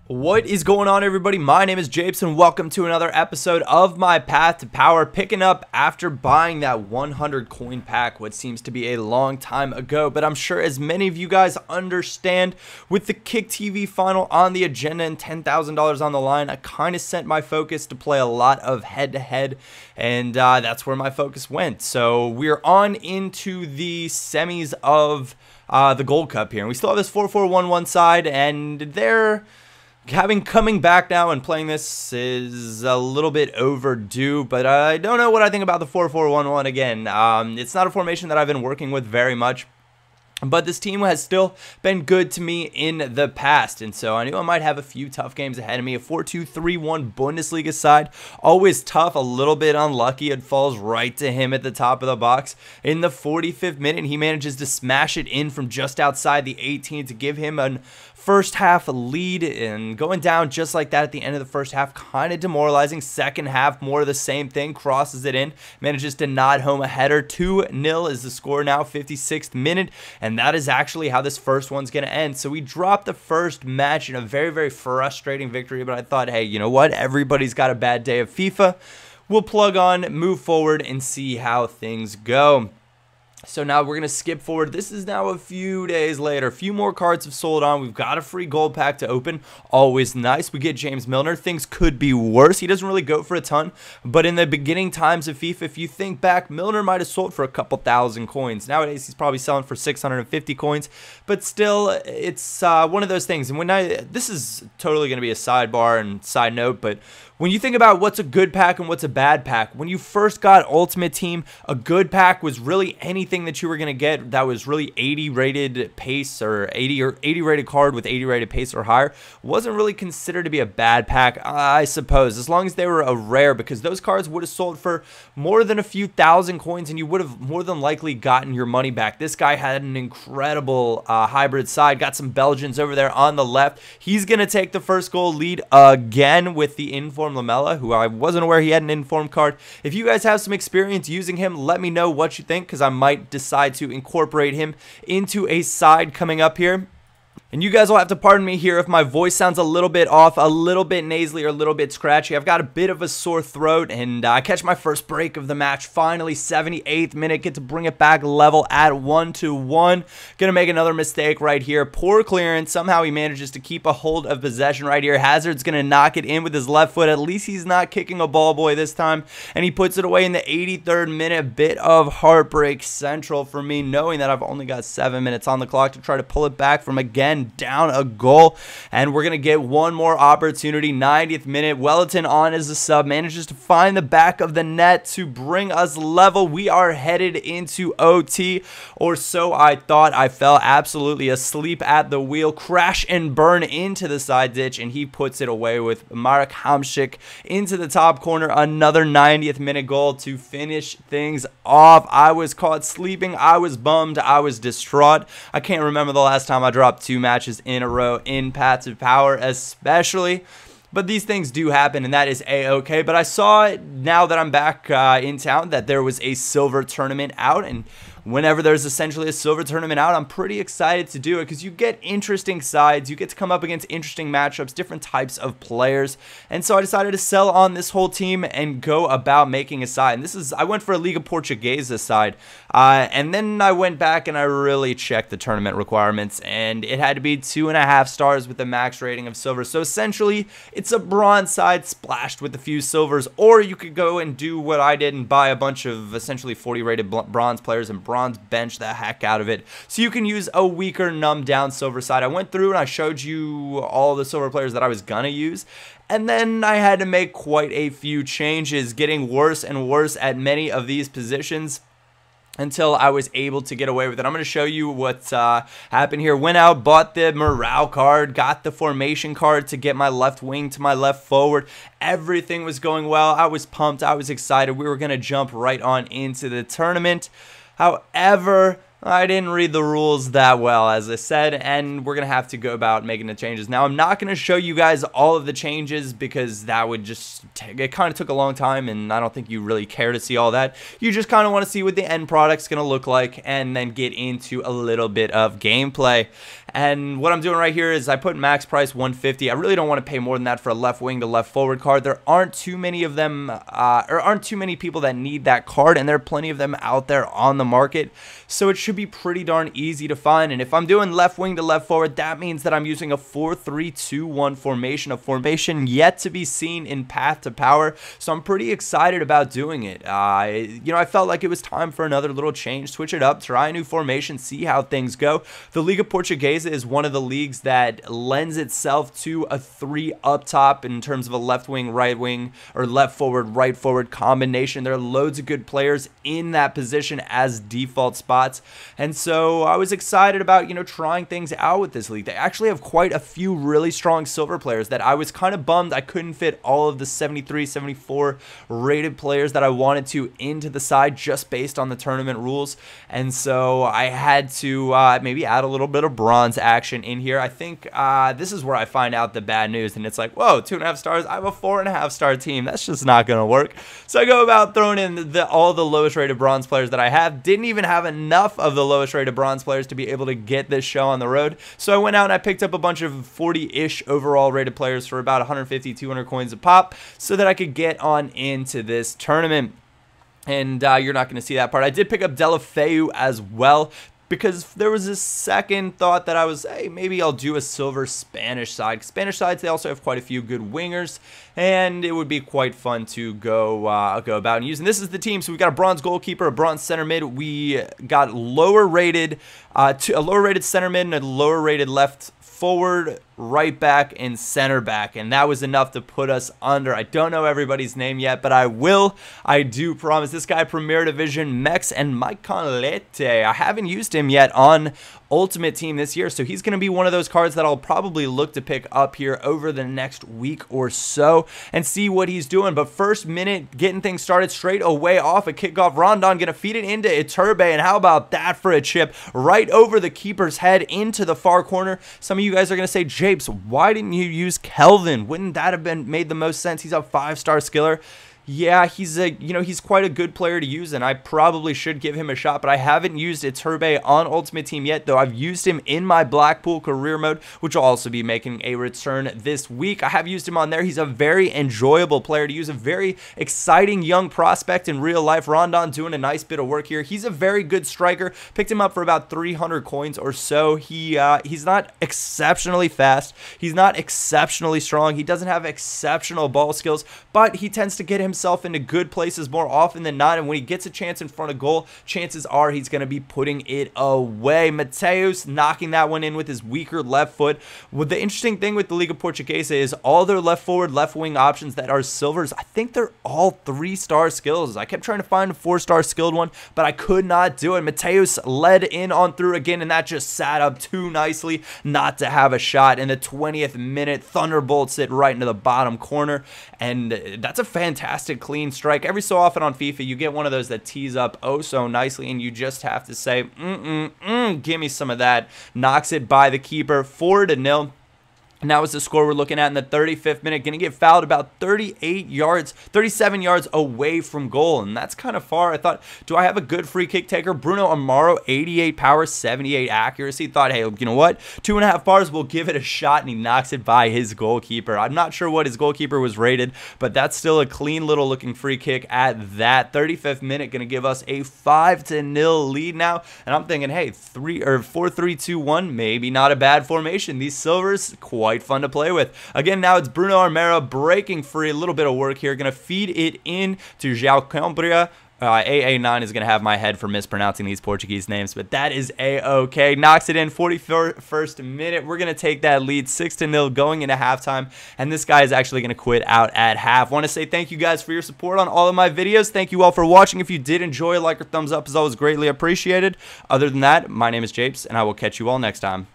What is going on, everybody? My name is Japes and welcome to another episode of my Path to Power, picking up after buying that 100 coin pack, what seems to be a long time ago. But I'm sure as many of you guys understand, with the Kick TV final on the agenda and $10,000 on the line, I kind of sent my focus to play a lot of head-to-head, and that's where my focus went. So we're on into the semis of the Gold Cup here, and we still have this 4-4-1-1 side, and they're coming back now and playing this is a little bit overdue, but I don't know what I think about the 4-4-1-1 again. It's not a formation that I've been working with very much, but this team has still been good to me in the past, and so I knew I might have a few tough games ahead of me. A 4-2-3-1 Bundesliga side, always tough, a little bit unlucky. It falls right to him at the top of the box. In the 45th minute, he manages to smash it in from just outside the 18 to give him a first half lead, and going down just like that at the end of the first half, kind of demoralizing. Second half, more of the same thing, crosses it in, manages to nod home a header. 2-0 is the score now, 56th minute, and that is actually how this first one's going to end. So we dropped the first match in a very, very frustrating victory, but I thought, hey, you know what? Everybody's got a bad day of FIFA. We'll plug on, move forward, and see how things go. So now we're going to skip forward. This is now a few days later. A few more cards have sold on. We've got a free gold pack to open. Always nice. We get James Milner. Things could be worse. He doesn't really go for a ton, but in the beginning times of FIFA, if you think back, Milner might have sold for a couple thousand coins. Nowadays, he's probably selling for 650 coins, but still, it's one of those things. And this is totally going to be a sidebar and side note, but when you think about what's a good pack and what's a bad pack, when you first got Ultimate Team, a good pack was really anything that you were going to get that was really 80 rated pace or 80 rated card with 80 rated pace or higher. Wasn't really considered to be a bad pack, I suppose, as long as they were a rare, because those cards would have sold for more than a few thousand coins and you would have more than likely gotten your money back. This guy had an incredible hybrid side, got some Belgians over there on the left. He's going to take the first goal lead again with the inform Lamella, who I wasn't aware he had an informed card. If you guys have some experience using him, let me know what you think, because I might decide to incorporate him into a side coming up here. And you guys will have to pardon me here if my voice sounds a little bit off, a little bit nasally, or a little bit scratchy. I've got a bit of a sore throat, and I catch my first break of the match. Finally, 78th minute, get to bring it back level at 1-1. Gonna make another mistake right here. Poor clearance. Somehow he manages to keep a hold of possession right here. Hazard's gonna knock it in with his left foot. At least he's not kicking a ball boy this time, and he puts it away in the 83rd minute. Bit of heartbreak central for me, knowing that I've only got 7 minutes on the clock to try to pull it back from again down a goal, and we're gonna get one more opportunity. 90th minute, Wellington on as a sub, manages to find the back of the net to bring us level. We are headed into OT, or so I thought. I fell absolutely asleep at the wheel, crash and burn into the side ditch, and he puts it away with Marek Hamšík into the top corner. Another 90th minute goal to finish things off. I was caught sleeping, I was bummed, I was distraught. I can't remember the last time I dropped 2 matches in a row in Path to Power, especially, but these things do happen, and that is a-okay. But I saw it now that I'm back in town, that there was a silver tournament out, and whenever there's essentially a silver tournament out, I'm pretty excited to do it, because you get interesting sides, you get to come up against interesting matchups, different types of players, and so I decided to sell on this whole team and go about making a side. And this is, I went for a Liga Portuguesa side, and then I went back and I really checked the tournament requirements, and it had to be 2.5 stars with a max rating of silver. So essentially, it's a bronze side splashed with a few silvers, or you could go and do what I did and buy a bunch of essentially 40 rated bronze players and bronze bench the heck out of it, so you can use a weaker numbed down silver side. I went through and I showed you all the silver players that I was gonna use, and then I had to make quite a few changes, getting worse and worse at many of these positions until I was able to get away with it. I'm going to show you what's happened here. Went out, bought the morale card, got the formation card to get my left wing to my left forward. Everything was going well. I was pumped. I was excited. We were going to jump right on into the tournament. However, I didn't read the rules that well, as I said, and we're going to have to go about making the changes. Now, I'm not going to show you guys all of the changes because that would just it kind of took a long time, and I don't think you really care to see all that. You just kind of want to see what the end product's going to look like and then get into a little bit of gameplay. And what I'm doing right here is I put max price 150. I really don't want to pay more than that for a left wing to left forward card. There aren't too many of them, or aren't too many people that need that card, and there are plenty of them out there on the market. So it should be pretty darn easy to find. And if I'm doing left wing to left forward, that means that I'm using a 4-3-2-1 formation, a formation yet to be seen in Path to Power. So I'm pretty excited about doing it. You know, I felt like it was time for another little change, switch it up, try a new formation, see how things go. The Liga Portuguesa is one of the leagues that lends itself to a 3 up top in terms of a left wing, right wing, or left forward, right forward combination. There are loads of good players in that position as default spots. And so I was excited about, you know, trying things out with this league. They actually have quite a few really strong silver players that I was kind of bummed I couldn't fit all of the 73, 74 rated players that I wanted to into the side just based on the tournament rules. And so I had to maybe add a little bit of bronze action in here. I think this is where I find out the bad news, and it's like, whoa, 2.5 stars. I have a 4.5 star team. That's just not going to work. So I go about throwing in all the lowest rated bronze players that I have. Didn't even have enough of the lowest rated bronze players to be able to get this show on the road. So I went out and I picked up a bunch of 40-ish overall rated players for about 150, 200 coins a pop so that I could get on into this tournament. And you're not going to see that part. I did pick up Delafeu as well, because there was this second thought that I was, hey, maybe I'll do a silver Spanish side. Spanish sides, they also have quite a few good wingers, and it would be quite fun to go about and use. And this is the team. So we got a bronze goalkeeper, a bronze center mid. We got lower rated, a lower rated center mid and a lower rated left forward, right back, and center back, and that was enough to put us under. I don't know everybody's name yet, but I will. I do promise. This guy, Premier Division, Mex, and Mike Conlete. I haven't used him yet on Ultimate Team this year, so he's going to be one of those cards that I'll probably look to pick up here over the next week or so and see what he's doing. But first minute, getting things started straight away off a kickoff. Rondon going to feed it into Iturbe, and how about that for a chip right over the keeper's head into the far corner. Some of you guys are going to say, Japes, why didn't you use Kelvin? Wouldn't that have made the most sense? He's a 5-star skiller. Yeah, he's quite a good player to use, and I probably should give him a shot, but I haven't used Iturbe on Ultimate Team yet, though I've used him in my Blackpool career mode, which will also be making a return this week. I have used him on there. He's a very enjoyable player to use, a very exciting young prospect in real life. Rondon doing a nice bit of work here. He's a very good striker. Picked him up for about 300 coins or so. He's not exceptionally fast. He's not exceptionally strong. He doesn't have exceptional ball skills, but he tends to get himself into good places more often than not, and when he gets a chance in front of goal, chances are he's going to be putting it away. Mateus knocking that one in with his weaker left foot. Well, the interesting thing with the Liga Portuguesa is all their left forward, left wing options that are silvers, I think they're all 3-star skills. I kept trying to find a 4-star skilled one, but I could not do it. Mateus led in on through again, and that just sat up too nicely not to have a shot. In the 20th minute, thunderbolts it right into the bottom corner, and that's a fantastic clean strike. Every so often on FIFA, you get one of those that tees up oh so nicely, and you just have to say, give me some of that. Knocks it by the keeper, 4-0. Now is the score we're looking at in the 35th minute. Going to get fouled about 37 yards away from goal, and that's kind of far. I thought, do I have a good free kick taker? Bruno Amaro, 88 power, 78 accuracy. Thought, hey, you know what? 2.5 bars, we'll give it a shot, and he knocks it by his goalkeeper. I'm not sure what his goalkeeper was rated, but that's still a clean little looking free kick at that. 35th minute, going to give us a 5-0 lead now, and I'm thinking, hey, 4-3-2-1, maybe not a bad formation. These silvers, quite fun to play with. Again, now it's Bruno Armero breaking free. A little bit of work here. Going to feed it in to João Cambria. AA9 is going to have my head for mispronouncing these Portuguese names, but that is A-okay. Knocks it in, 41st minute. We're going to take that lead 6-0 going into halftime, and this guy is actually going to quit out at half. Want to say thank you guys for your support on all of my videos. Thank you all for watching. If you did enjoy, like or thumbs up is always greatly appreciated. Other than that, my name is Japes, and I will catch you all next time.